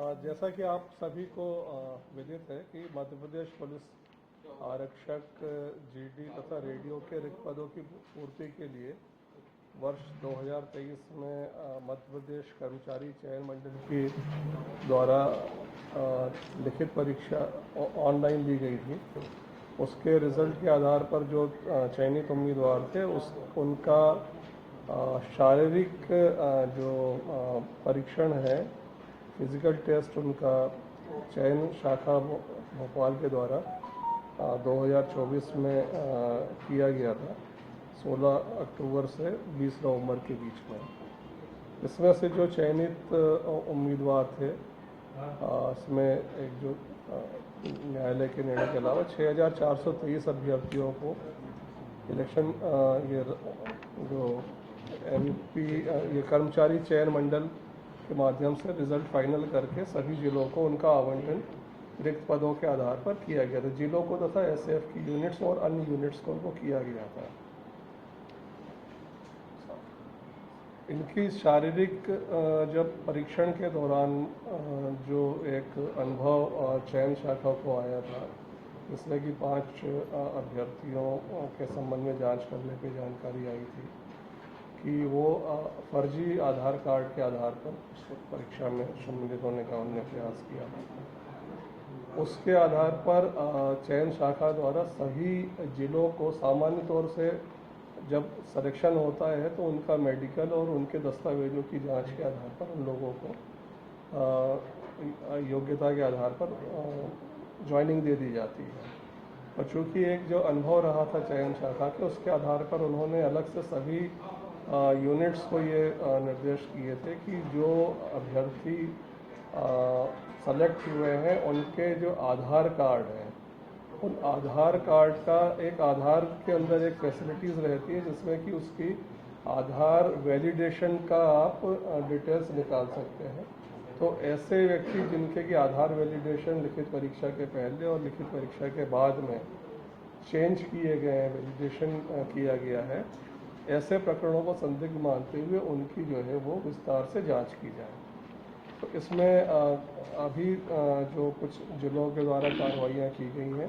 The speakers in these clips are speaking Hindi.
जैसा कि आप सभी को विदित है कि मध्य प्रदेश पुलिस आरक्षक जीडी तथा रेडियो के रिक्त पदों की पूर्ति के लिए वर्ष 2023 में मध्य प्रदेश कर्मचारी चयन मंडल के द्वारा लिखित परीक्षा ऑनलाइन ली गई थी। उसके रिजल्ट के आधार पर जो चयनित उम्मीदवार थे उनका शारीरिक जो परीक्षण है, फिजिकल टेस्ट, उनका चयन शाखा भोपाल के द्वारा 2024 में किया गया था, 16 अक्टूबर से 20 नवंबर के बीच में। इसमें से जो चयनित उम्मीदवार थे, इसमें एक जो न्यायालय के निर्णय के अलावा 6423 अभ्यर्थियों को इलेक्शन ये जो MP ये कर्मचारी चयन मंडल के माध्यम से रिजल्ट फाइनल करके सभी जिलों को उनका आवंटन रिक्त पदों के आधार पर किया गया था। जिलों को तथा SF की यूनिट्स और अन्य यूनिट्स को उनको किया गया था। इनकी शारीरिक जब परीक्षण के दौरान जो एक अनुभव चयन शाखा को आया था, जिसमें कि 5 अभ्यर्थियों के संबंध में जांच करने पे जानकारी आई थी कि वो फर्जी आधार कार्ड के आधार पर उस परीक्षा में सम्मिलित होने का उन्होंने प्रयास किया था। उसके आधार पर चयन शाखा द्वारा सभी जिलों को सामान्य तौर से जब सिलेक्शन होता है तो उनका मेडिकल और उनके दस्तावेजों की जांच के आधार पर उन लोगों को योग्यता के आधार पर ज्वाइनिंग दे दी जाती है। और चूँकि एक जो अनुभव रहा था चयन शाखा के, उसके आधार पर उन्होंने अलग से सभी यूनिट्स को ये निर्देश किए थे कि जो अभ्यर्थी सेलेक्ट हुए हैं उनके जो आधार कार्ड हैं, उन आधार कार्ड का एक आधार के अंदर एक फैसिलिटीज़ रहती है जिसमें कि उसकी आधार वैलिडेशन का आप डिटेल्स निकाल सकते हैं। तो ऐसे व्यक्ति जिनके की आधार वैलिडेशन लिखित परीक्षा के पहले और लिखित परीक्षा के बाद में चेंज किए गए हैं, वैलिडेशन किया गया है, ऐसे प्रकरणों को संदिग्ध मानते हुए उनकी जो है वो विस्तार से जांच की जाए। तो इसमें अभी जो कुछ जिलों के द्वारा कार्रवाइयाँ की गई हैं,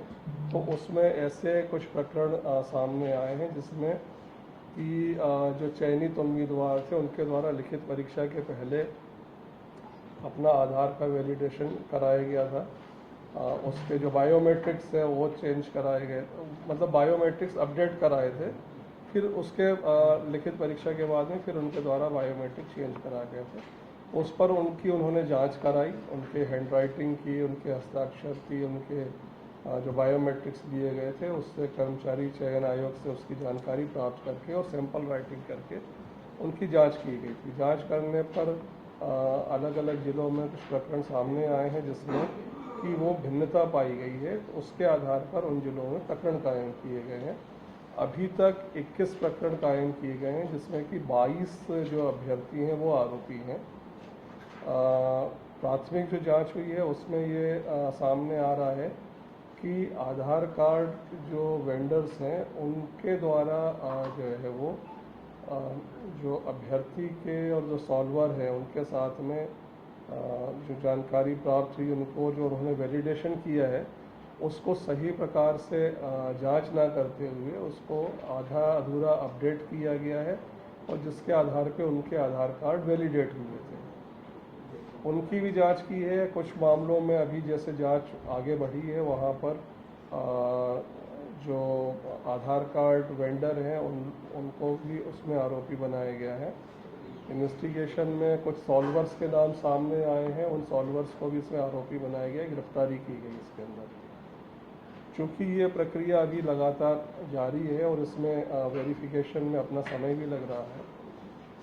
तो उसमें ऐसे कुछ प्रकरण सामने आए हैं जिसमें कि जो चयनित उम्मीदवार थे उनके द्वारा लिखित परीक्षा के पहले अपना आधार का वैलिडेशन कराया गया था। उसके जो बायोमेट्रिक्स है वो चेंज कराए गए, मतलब बायोमेट्रिक्स अपडेट कराए थे, फिर उसके लिखित परीक्षा के बाद में फिर उनके द्वारा बायोमेट्रिक चेंज करा गए थे। उस पर उन्होंने जांच कराई, उनके हैंडराइटिंग की, उनके हस्ताक्षर की, उनके जो बायोमेट्रिक्स दिए गए थे उससे कर्मचारी चयन आयोग से उसकी जानकारी प्राप्त करके और सैंपल राइटिंग करके उनकी जांच की गई थी। जांच करने पर अलग अलग जिलों में कुछ प्रकरण सामने आए हैं जिसमें कि वो भिन्नता पाई गई है। तो उसके आधार पर उन जिलों में प्रकरण कायम किए गए हैं। अभी तक 21 प्रकरण कायम किए गए हैं जिसमें कि 22 जो अभ्यर्थी हैं वो आरोपी हैं। प्राथमिक जो जांच हुई है उसमें ये सामने आ रहा है कि आधार कार्ड जो वेंडर्स हैं उनके द्वारा जो है वो जो अभ्यर्थी के और जो सॉल्वर हैं उनके साथ में जो जानकारी प्राप्त हुई, उनको जो उन्होंने वैलिडेशन किया है उसको सही प्रकार से जांच ना करते हुए उसको आधा अधूरा अपडेट किया गया है और जिसके आधार पे उनके आधार कार्ड वैलिडेट हुए थे। उनकी भी जांच की है। कुछ मामलों में अभी जैसे जांच आगे बढ़ी है वहाँ पर जो आधार कार्ड वेंडर हैं उनको भी उसमें आरोपी बनाया गया है। इन्वेस्टिगेशन में कुछ सॉल्वर्स के नाम सामने आए हैं, उन सॉल्वर्स को भी इसमें आरोपी बनाया गया, गिरफ्तारी की गई इसके अंदर। चूँकि ये प्रक्रिया अभी लगातार जारी है और इसमें वेरिफिकेशन में अपना समय भी लग रहा है,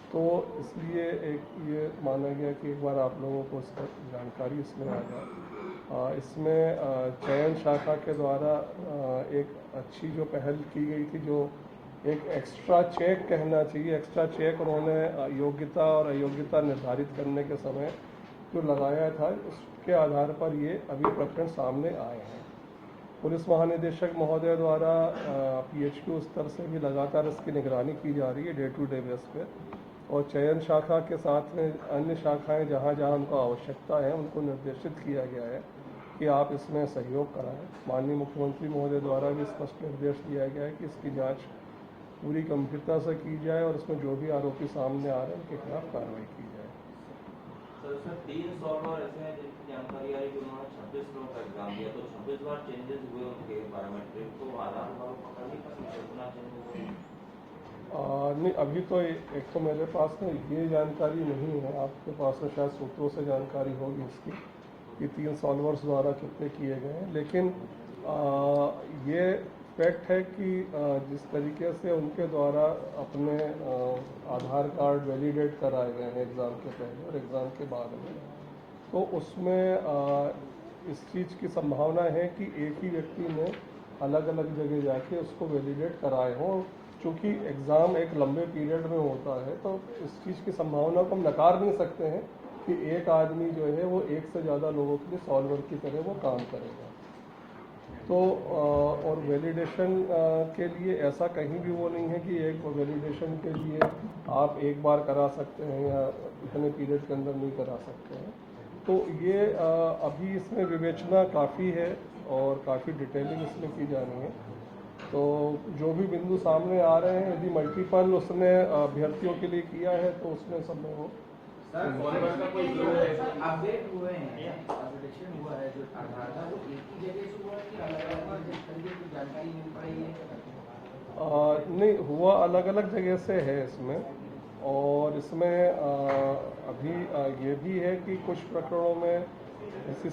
तो इसलिए एक ये माना गया कि एक बार आप लोगों को इसका जानकारी इसमें आ जाए। इसमें चयन शाखा के द्वारा एक अच्छी जो पहल की गई थी, जो एक एक्स्ट्रा चेक कहना चाहिए, एक्स्ट्रा चेक उन्होंने योग्यता और अयोग्यता निर्धारित करने के समय जो लगाया था, उसके आधार पर ये अभी प्रकरण सामने आए हैं। पुलिस महानिदेशक महोदय द्वारा PHQ स्तर से भी लगातार इसकी निगरानी की जा रही है, डे टू डे बेस पे, और चयन शाखा के साथ में अन्य शाखाएं जहाँ जहाँ उनको आवश्यकता है उनको निर्देशित किया गया है कि आप इसमें सहयोग कराएं। माननीय मुख्यमंत्री महोदय द्वारा भी स्पष्ट निर्देश दिया गया है कि इसकी जांच पूरी गंभीरता से की जाए और इसमें जो भी आरोपी सामने आ रहे हैं उनके खिलाफ कार्रवाई की जाए। सर इसमें 3 सॉल्वर ऐसे हैं जिनकी जानकारी आ रही है कि उन्होंने 26 लोगों का एग्जाम दिया, तो 26 बार चेंजेस हुए उनके बायोमेट्रिक, तो आधार वालों को पकड़ नहीं पाएंगे कितना चेंज हुआ? नहीं, अभी तो एक तो मेरे पास में ये जानकारी नहीं है, आपके पास में शायद सूत्रों से जानकारी होगी इसकी कि 3 सॉल्वर्स द्वारा कितने किए गए हैं, लेकिन ये फैक्ट है कि जिस तरीके से उनके द्वारा अपने आधार कार्ड वैलिडेट कराए गए हैं एग्ज़ाम के पहले और एग्ज़ाम के बाद में, तो उसमें इस चीज़ की संभावना है कि एक ही व्यक्ति ने अलग अलग जगह जाके उसको वैलिडेट कराए हों। चूँकि एग्ज़ाम एक लंबे पीरियड में होता है तो इस चीज़ की संभावना को हम नकार नहीं सकते हैं कि एक आदमी जो है वो एक से ज़्यादा लोगों के लिए सॉल्वर की तरह वो काम करेगा। तो और वैलिडेशन के लिए ऐसा कहीं भी वो नहीं है कि एक वैलिडेशन के लिए आप एक बार करा सकते हैं या इतने पीरियड के अंदर नहीं करा सकते हैं। तो ये अभी इसमें विवेचना काफ़ी है और काफ़ी डिटेलिंग इसमें की जानी है। तो जो भी बिंदु सामने आ रहे हैं, यदि मल्टीपल उसने अभ्यर्थियों के लिए किया है तो उसमें सब में वो अपडेट हुए हैं, अपडेशन हुआ है जो आधार था वो एक ही जगह से हुआ कि अलग-अलग तरीके की जानकारी मिल पाई है? नहीं हुआ, अलग अलग जगह से है इसमें। और इसमें अभी ये भी है कि कुछ प्रकरणों में ऐसी